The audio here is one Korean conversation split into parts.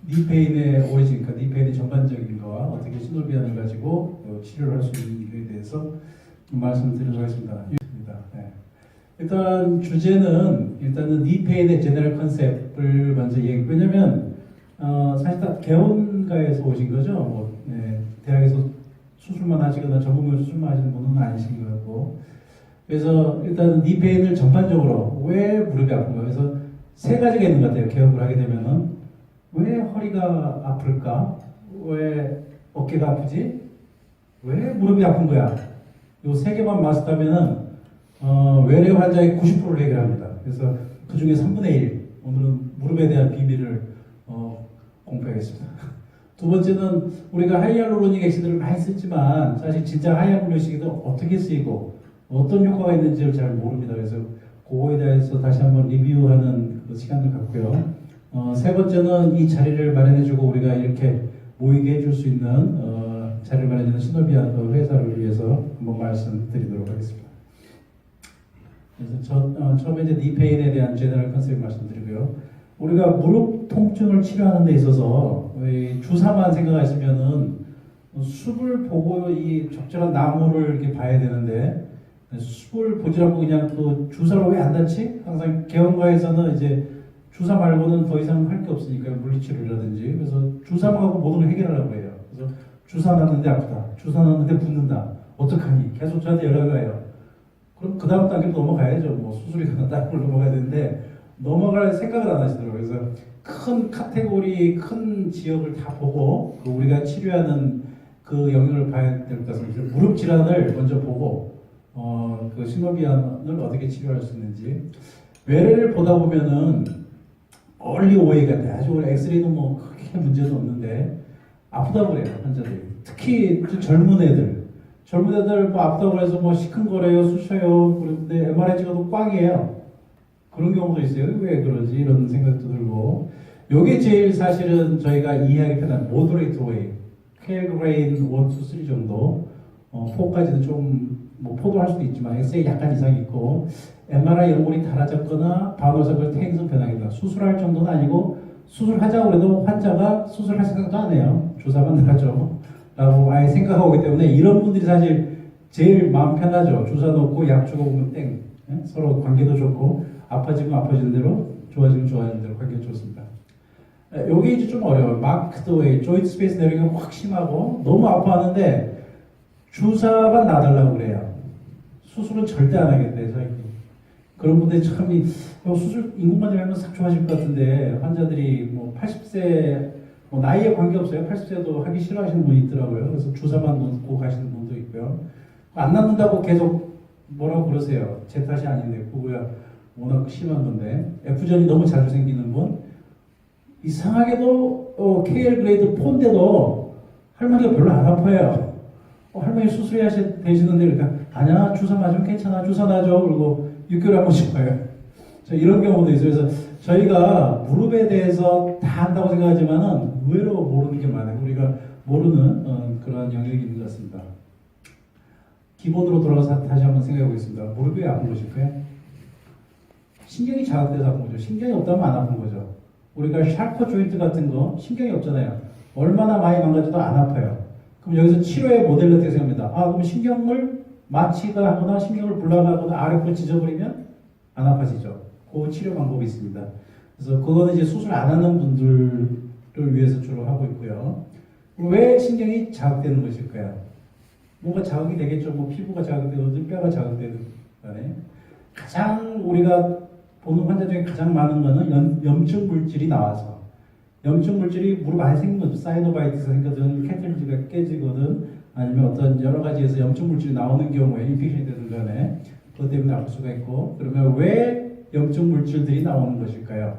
니페인의 오리진, 그러니까 니페인의 전반적인 거와 어떻게 시노비안을 가지고 치료를 할 수 있는지에 대해서 말씀드리도록 하겠습니다. 네. 일단 주제는 일단은 니페인의 제너럴 컨셉을 먼저 얘기. 왜냐면 사실 다 개원가에서 오신 거죠. 네, 대학에서 수술만 하시거나 전문병 수술만 하시는 분은 아니신 것 같고. 그래서 일단 니페인을 전반적으로 왜 무릎이 아픈가. 그래서 세 가지가 있는 것 같아요. 개업을 하게 되면은 왜 허리가 아플까? 왜 어깨가 아프지? 왜 무릎이 아픈 거야? 요 세 개만 마스터하면은 외래 환자의 90%를 해결합니다. 그래서 그 중에 3분의 1. 오늘은 무릎에 대한 비밀을 공부하겠습니다. 두 번째는 우리가 하이알루로닉 액시드를 많이 쓰지만 사실 진짜 하이알루로닉 액시드가 어떻게 쓰이고 어떤 효과가 있는지를 잘 모릅니다. 그래서 그거에 대해서 다시 한번 리뷰하는 그 시간을 갖고요. 세 번째는 이 자리를 마련해주고 우리가 이렇게 모이게 해줄 수 있는 자리를 마련해주는 시노비안 회사를 위해서 한번 말씀드리도록 하겠습니다. 그래서 처음에 이제 니페인에 대한 제너럴 컨셉을 말씀드리고요. 우리가 무릎 통증을 치료하는 데 있어서 주사만 생각하시면은 숲을 보고 이 적절한 나무를 이렇게 봐야 되는데 숲을 보지 않고 그냥 그 주사로 왜 안 닿지? 항상 개원가에서는 이제 주사 말고는 더 이상 할 게 없으니까 물리치료라든지 그래서 주사만 하고 모든 걸 해결하려고 해요. 그래서 주사 놨는데 아프다. 주사 놨는데 붓는다. 어떡하니? 계속 저한테 연락이 와요. 그럼 그 다음 단계로 넘어가야죠. 뭐 수술이 다른 걸 넘어가야 되는데 넘어갈 생각을 안 하시더라고요. 그래서 큰 카테고리, 큰 지역을 다 보고 그 우리가 치료하는 그 영역을 봐야 될 것 같습니다. 무릎 질환을 먼저 보고 그 시노비안을 어떻게 치료할 수 있는지 외래를 보다 보면은 얼리 오해가 돼. 아주 엑스레이는 뭐 크게 문제는 없는데 아프다고 그래요 환자들이. 특히 젊은 애들 뭐 아프다고 해서 뭐 시큰거려요, 쑤셔요. 그런데 MRI 찍어도 꽝이에요. 그런 경우도 있어요. 왜 그러지? 이런 생각도 들고. 요게 제일 사실은 저희가 이해하기 편한 모더레이트 웨이. 켈그레인 1, 2, 3 정도. 4까지는 좀 뭐 포도할 수도 있지만 엑스레이 약간 이상이 있고 MRI 연골이 닳아졌거나 반호석을 퇴행성 변화이다. 수술할 정도는 아니고 수술하자고 해도 환자가 수술할 생각도 안 해요. 주사만 하죠. 라고 아예 생각하고 있기 때문에 이런 분들이 사실 제일 마음 편하죠. 주사 놓고 약 주고 오면 땡. 서로 관계도 좋고 아파지면 아파지는 대로 좋아지면 좋아지는 대로 관계 좋습니다. 요게 이제 좀 어려워요. 마크 더 웨이, 조인트 스페이스 내리기가 확 심하고 너무 아파하는데 주사만 놔달라고 그래요. 수술은 절대 안 하겠대, 저희. 그런 분들이 참, 수술 인공관절 하면 싹 좋아질 것 같은데, 환자들이 뭐 80세, 뭐 나이에 관계없어요. 80세도 하기 싫어하시는 분이 있더라고요. 그래서 주사만 놓고 가시는 분도 있고요. 안 낫는다고 계속 뭐라고 그러세요. 제 탓이 아닌데, 그거야 워낙 심한 건데. F전이 너무 자주 생기는 분. 이상하게도, KL 그레이드 4인데도 할머니가 별로 안 아파요. 할머니 수술해야 되시는데, 그러니까, 아니야, 주사 맞으면 괜찮아, 주사 놔줘. 그리고 6개월에 한 번씩 와요. 이런 경우도 있어요. 그래서 저희가 무릎에 대해서 다 안다고 생각하지만은 의외로 모르는 게 많아요. 우리가 모르는 그런 영역이 있는 것 같습니다. 기본으로 돌아가서 다시 한번 생각해 보겠습니다. 무릎이 왜 아픈 것일까요? 신경이 자극돼서 아픈 거죠. 신경이 없다면 안 아픈 거죠. 우리가 샬커 조인트 같은 거 신경이 없잖아요. 얼마나 많이 망가져도 안 아파요. 그럼 여기서 치료의 모델을 어떻게 생각합니다. 그럼 신경을 마취가 하거나 신경을 불나가거나 아랫골 찢어버리면 안 아파지죠. 그 치료 방법이 있습니다. 그래서 그거는 이제 수술 안 하는 분들을 위해서 주로 하고 있고요. 왜 신경이 자극되는 것일까요? 뭔가 자극이 되겠죠. 뭐 피부가 자극되든 뼈가 자극되든 간에 가장 우리가 보는 환자 중에 가장 많은 거는 염증 물질이 나와서 염증 물질이 무릎 안에 생긴 거죠. 사이노바이티스가 생기든 캐틀리지가 깨지거든 아니면 어떤 여러 가지에서 염증 물질이 나오는 경우에 인피션이 되는 간에 그것 때문에 아플 수가 있고 그러면 왜 염증 물질들이 나오는 것일까요?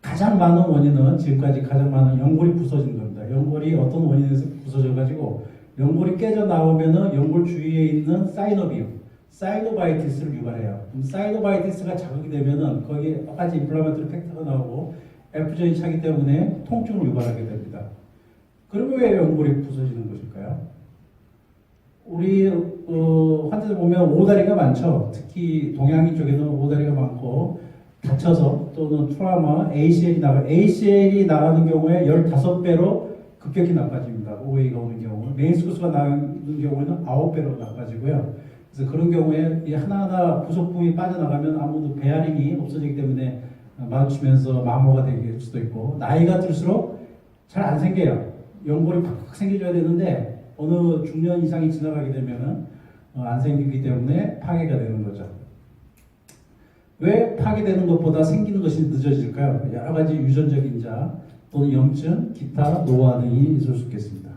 가장 많은 원인은 지금까지 가장 많은 연골이 부서진 겁니다. 연골이 어떤 원인에서 부서져가지고 연골이 깨져 나오면은 연골 주위에 있는 사이노비움, 사이노바이티스를 유발해요. 그럼 사이노바이티스가 자극이 되면은 거기에 여러 가지 인플라메토리 팩터가 나오고 F전이 차기 때문에 통증을 유발하게 됩니다. 그러면 왜 연골이 부서지는 것일까요? 우리 환자들 보면 오다리가 많죠. 특히 동양인 쪽에는 오다리가 많고 다쳐서 또는 트라우마, ACL이 나가는 경우에 15배로 급격히 나빠집니다. OA가 오는 경우. 메인스쿠스가 나가는 경우에는 9배로 나빠지고요. 그래서 그런 경우에 이 하나하나 부속 부위 빠져나가면 아무도 베어링이 없어지기 때문에 마주치면서 마모가 될 수도 있고, 나이가 들수록 잘 안 생겨요. 연골이 팍팍 생겨줘야 되는데 어느 중년 이상이 지나가게 되면은 안 생기기 때문에 파괴가 되는 거죠. 왜 파괴되는 것보다 생기는 것이 늦어질까요? 여러 가지 유전적인 자 또는 염증, 기타, 노화 등이 있을 수 있겠습니다.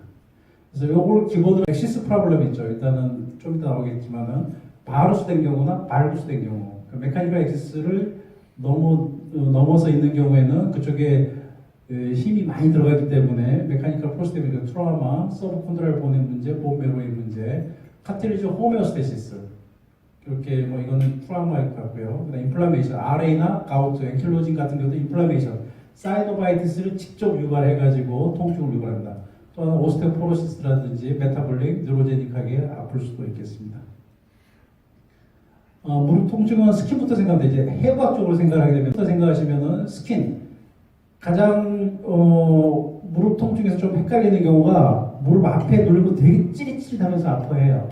그래서 요걸 기본으로 엑시스 프로블럼 있죠. 일단은 좀 이따 나오겠지만은 바루스된 경우나 발루스된 경우, 메카니컬 엑시스를 넘어서 있는 경우에는 그쪽에 힘이 많이 들어가기 때문에 메카니컬 프로스테미그 트라우마, 서브콘드랄 본의 문제, 본메로의 문제, 카틸리지 호메오스테시스, 이렇게 뭐 이거는 트라우마일 것 같고요. 그다음 인플라메이션, RA나 가우트, 앵킬로진 같은 경우도 인플라메이션, 사이노바이티스를 직접 유발해가지고 통증을 유발합니다. 또는 오스테오포로시스라든지 메타볼릭, 뉴로제닉하게 아플 수도 있겠습니다. 무릎 통증은 스킨부터 생각하면 이제 해부학적으로 생각하게 되면 생각하시면은 스킨 가장 무릎 통증에서 좀 헷갈리는 경우가 무릎 앞에 누르면 되게 찌릿찌릿하면서 아파해요.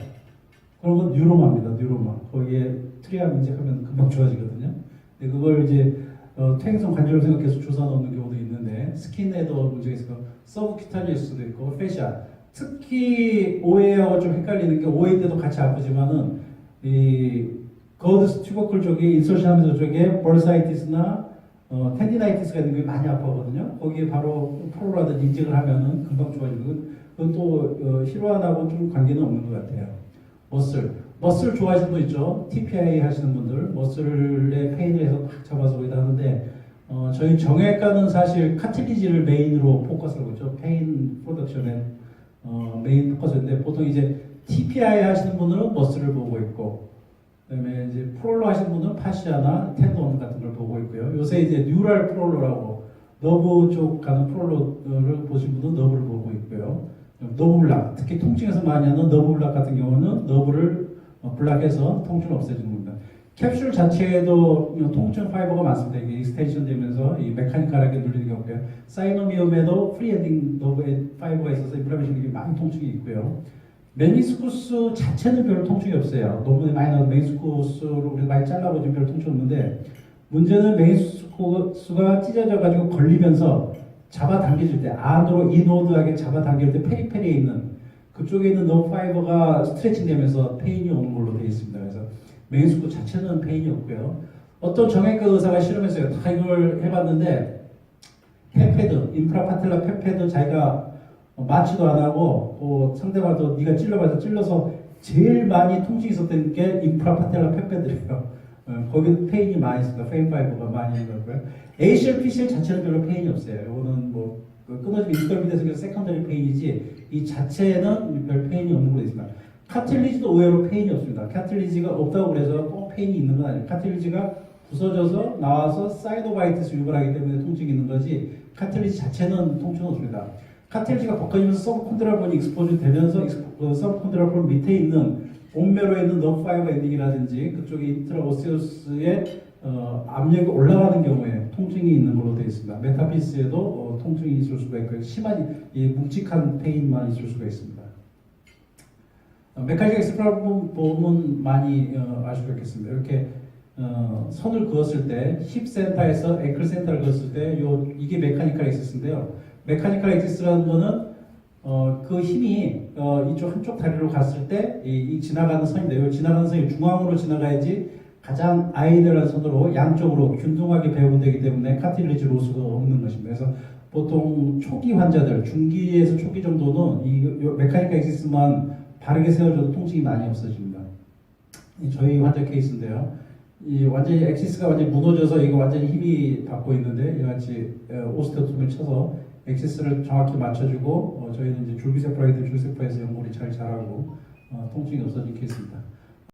그런 건 뉴로마입니다. 뉴로마. 거기에 트리암 인젝하면 금방 좋아지거든요. 근데 그걸 이제 퇴행성 관절을 생각해서 주사 넣는 경우도 있는데 스킨에도 문제가 있고 서브큐타니일 수도 있고 페시아. 특히 OA하고 좀 헷갈리는 게 OA 때도 같이 아프지만은 이 거드 튜버클 쪽에 인서션하면서 쪽에 벌사이티스나 텐디나이티스가 있는 게 많이 아파거든요. 거기에 바로 프로라든지 인젝을 하면은 금방 좋아지고 그건 또 힐환하고 좀 관계는 없는 것 같아요. 머슬 좋아하시는 분 있죠. TPI 하시는 분들 머슬의 페인을 해서 팍 잡아서 거기다 하는데 저희 정형외과는 사실 카틸리지를 메인으로 포커스하고 있죠. 페인 프로덕션에 메인 포커스인데 보통 이제 TPI 하시는 분들은 머슬을 보고 있고 그다음에 이제 프롤로 하시는 분은 파시아나 텐돈 같은 걸 보고 있고요. 요새 이제 뉴럴 프롤로라고 너브 쪽 가는 프롤로를 보신 분은 너브를 보고 있고요. 너브블락, 특히 통증에서 많이 하는 너브블락 같은 경우는 너브를 블락해서 통증을 없애주는 겁니다. 캡슐 자체에도 통증 파이버가 많습니다. 이게 익스텐션 되면서 이 메카니컬하게 눌리는 경우고요. 사이노미움에도 프리엔딩 너브 파이버가 있어서 인플라메이션이 많이 통증이 있고요. 메니스쿠스 자체는 별 통증이 없어요. 논문에 많이 나와서 메니스쿠스를 우리가 많이 잘라보지만 별 통증 없는데 문제는 메니스쿠스가 찢어져가지고 걸리면서 잡아당겨질 때 안으로 이노드하게 잡아당길 때 페리페리에 있는 그쪽에 있는 너브 파이버가 스트레칭 되면서 페인이 오는 걸로 되어 있습니다. 그래서 메니스쿠스 자체는 페인이 없고요. 어떤 정형외과 의사가 실험했어요. 다 이걸 해봤는데 페페드, 인프라파텔라 페페드 자기가 마취도 안 하고 상대방도 네가 찔러봐서 찔러서 제일 많이 통증이 있었던 게 인프라파텔라 페페드예요. 거기도 페인이 많이 있습니다. 페인 파이버가 많이 있는 거고요. ACL, PCL 자체는 별로 페인이 없어요. 이거는 뭐 끊어지면 인스톨비드에 생겨서 세컨더리 페인이지 이 자체는 별 페인이 없는 걸로 있습니다. 카틸리지도 의외로 페인이 없습니다. 카틸리지가 없다고 그래서 꼭 페인이 있는 건 아니에요. 카틸리지가 부서져서 나와서 사이노바이티스 유발하기 때문에 통증이 있는 거지 카틸리지 자체는 통증은 없습니다. 카틸리지가 벗겨지면서 서브콘드랄 본이 익스포즈 되면서 서브콘드랄 본 밑에 있는 본메로에 있는 너브 파이버 엔딩이라든지 그쪽에 인트라오세우스의 압력이 올라가는 경우에 통증이 있는 걸로 되어 있습니다. 메타피스에도 통증이 있을 수가 있고요. 심한 묵직한 페인만 있을 수가 있습니다. 메카니컬 엑스프라블 보면 많이 알 수가 있겠습니다. 이렇게 선을 그었을 때 힙 센터에서 앵클 센터를 그었을 때 이게 메카니컬 엑시스인데요. 메카니컬 엑시스라는 거는 그 힘이 이쪽 한쪽 다리로 갔을 때 이 지나가는 선인데요. 지나가는 선이 중앙으로 지나가야지 가장 아이디얼한 선으로 양쪽으로 균등하게 배분되기 때문에 카틸리지 로스가 없는 것입니다. 그래서 보통 초기 환자들, 중기에서 초기 정도는 이 메카니컬 엑시스만 바르게 세워줘도 통증이 많이 없어집니다. 저희 환자 케이스인데요. 이 완전히 엑시스가 완전히 무너져서 이거 완전히 힘이 받고 있는데 이같이 오스테오톰을 쳐서 엑시스를 정확히 맞춰주고 저희는 이제 줄기세포라이드 줄기세포에서 연골이 잘 자라고 통증이 없어진 케이스입니다.